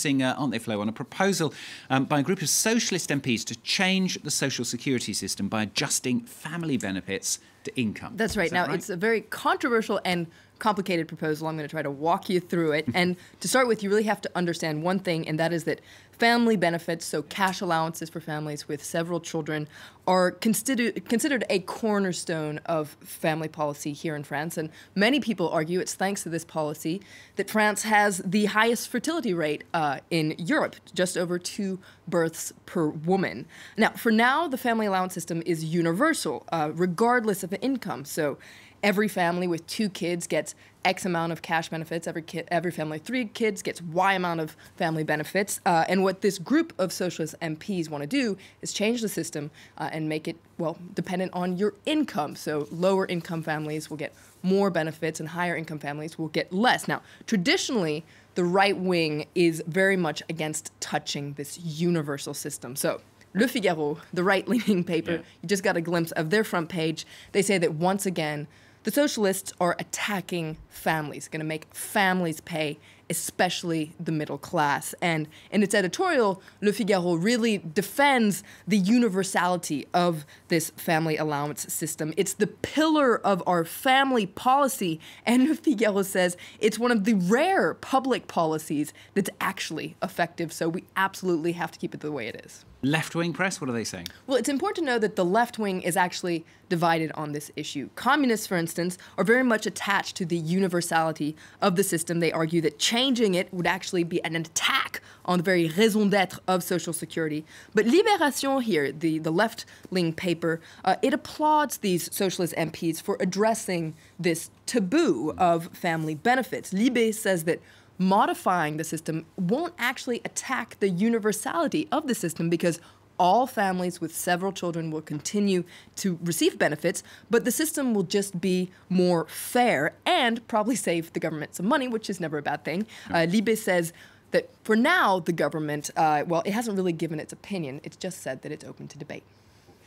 Aren't they, Flo, on a proposal by a group of Socialist MPs to change the social security system by adjusting family benefits to income. That's right. Now, it's a very controversial and complicated proposal. I'm going to try to walk you through it. And to start with, you really have to understand one thing, and that is that family benefits, so cash allowances for families with several children, are considered a cornerstone of family policy here in France. And many people argue it's thanks to this policy that France has the highest fertility rate in Europe, just over 2 births per woman. Now, for now, the family allowance system is universal, regardless of income. So every family with 2 kids gets X amount of cash benefits. Every family with 3 kids gets Y amount of family benefits. And what this group of Socialist MPs want to do is change the system and make it, well, dependent on your income. So lower income families will get more benefits and higher income families will get less. Now, traditionally, the right wing is very much against touching this universal system. So Le Figaro, the right-leaning paper, you just got a glimpse of their front page. They say that once again, the socialists are attacking families, going to make families pay, especially the middle class. And in its editorial, Le Figaro really defends the universality of this family allowance system. It's the pillar of our family policy, and Le Figaro says it's one of the rare public policies that's actually effective, so we absolutely have to keep it the way it is. Left-wing press, what are they saying? Well, it's important to know that the left wing is actually divided on this issue. Communists, for instance, are very much attached to the universality of the system. They argue that changing it would actually be an attack on the very raison d'etre of Social Security. But Libération here, the left-wing paper, it applauds these Socialist MPs for addressing this taboo of family benefits. Libé says that modifying the system won't actually attack the universality of the system because all families with several children will continue to receive benefits, but the system will just be more fair and probably save the government some money, which is never a bad thing. Libé says that for now, the government, well, it hasn't really given its opinion. It's just said that it's open to debate.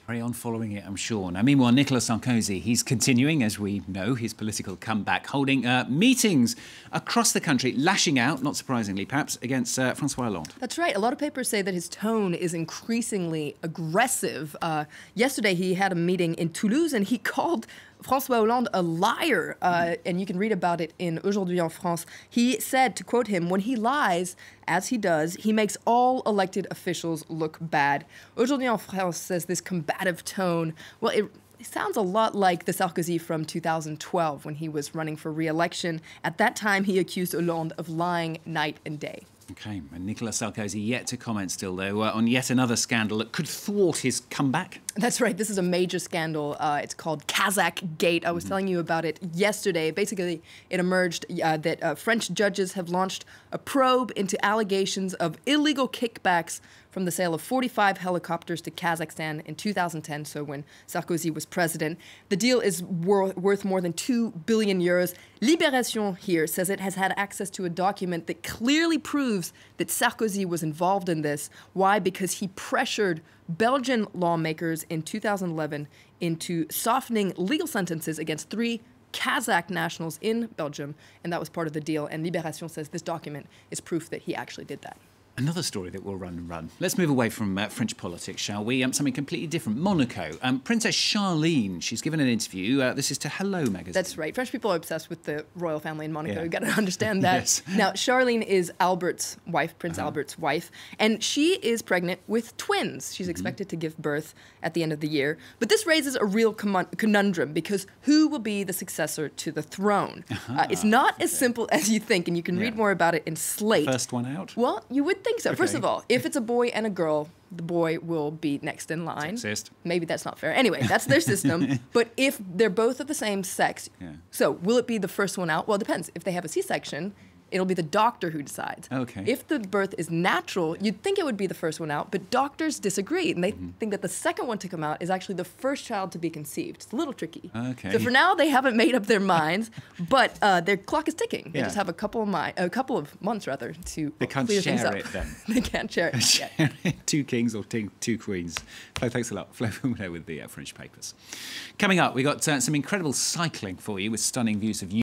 Carry on following it, I'm sure. Now, meanwhile, Nicolas Sarkozy, he's continuing, as we know, his political comeback, holding meetings across the country, lashing out, not surprisingly perhaps, against François Hollande. That's right. A lot of papers say that his tone is increasingly aggressive. Yesterday, he had a meeting in Toulouse, and he called François Hollande a liar, and you can read about it in Aujourd'hui en France. He said, to quote him, when he lies, as he does, he makes all elected officials look bad. Aujourd'hui en France says this combative tone, well, it sounds a lot like the Sarkozy from 2012 when he was running for re-election. At that time, he accused Hollande of lying night and day. OK, and Nicolas Sarkozy yet to comment still, though, on yet another scandal that could thwart his comeback. That's right. This is a major scandal. It's called Kazakhgate. I was telling you about it yesterday. Basically, it emerged that French judges have launched a probe into allegations of illegal kickbacks from the sale of 45 helicopters to Kazakhstan in 2010, so when Sarkozy was president. The deal is worth more than 2 billion euros. Libération here says it has had access to a document that clearly proves that Sarkozy was involved in this. Why? Because he pressured Belgian lawmakers in 2011 into softening legal sentences against 3 Kazakh nationals in Belgium, and that was part of the deal. And Libération says this document is proof that he actually did that. Another story that will run and run. Let's move away from French politics, shall we? Something completely different. Monaco. Princess Charlene, she's given an interview. This is to Hello magazine. That's right. French people are obsessed with the royal family in Monaco. You've got to understand that. Yes. Now, Charlene is Albert's wife, Prince Albert's wife, and she is pregnant with twins. She's expected to give birth at the end of the year. But this raises a real conundrum because who will be the successor to the throne? It's not as simple as you think, and you can read more about it in Slate. First one out? Well, you would think so. Okay. First of all, if it's a boy and a girl, the boy will be next in line. Sexist. Maybe that's not fair. Anyway, that's their system. But if they're both of the same sex, so will it be the first one out? Well, it depends. If they have a C-section, it'll be the doctor who decides. Okay. If the birth is natural, you'd think it would be the first one out, but doctors disagree, and they think that the second one to come out is actually the first child to be conceived. It's a little tricky. Okay. So for now, they haven't made up their minds, but their clock is ticking. They just have a couple of months rather to They can't clear things share up. it then. They can't share it yet. 2 kings or 2 queens. Flo, thanks a lot. Flo with the French papers. Coming up, we got some incredible cycling for you with stunning views of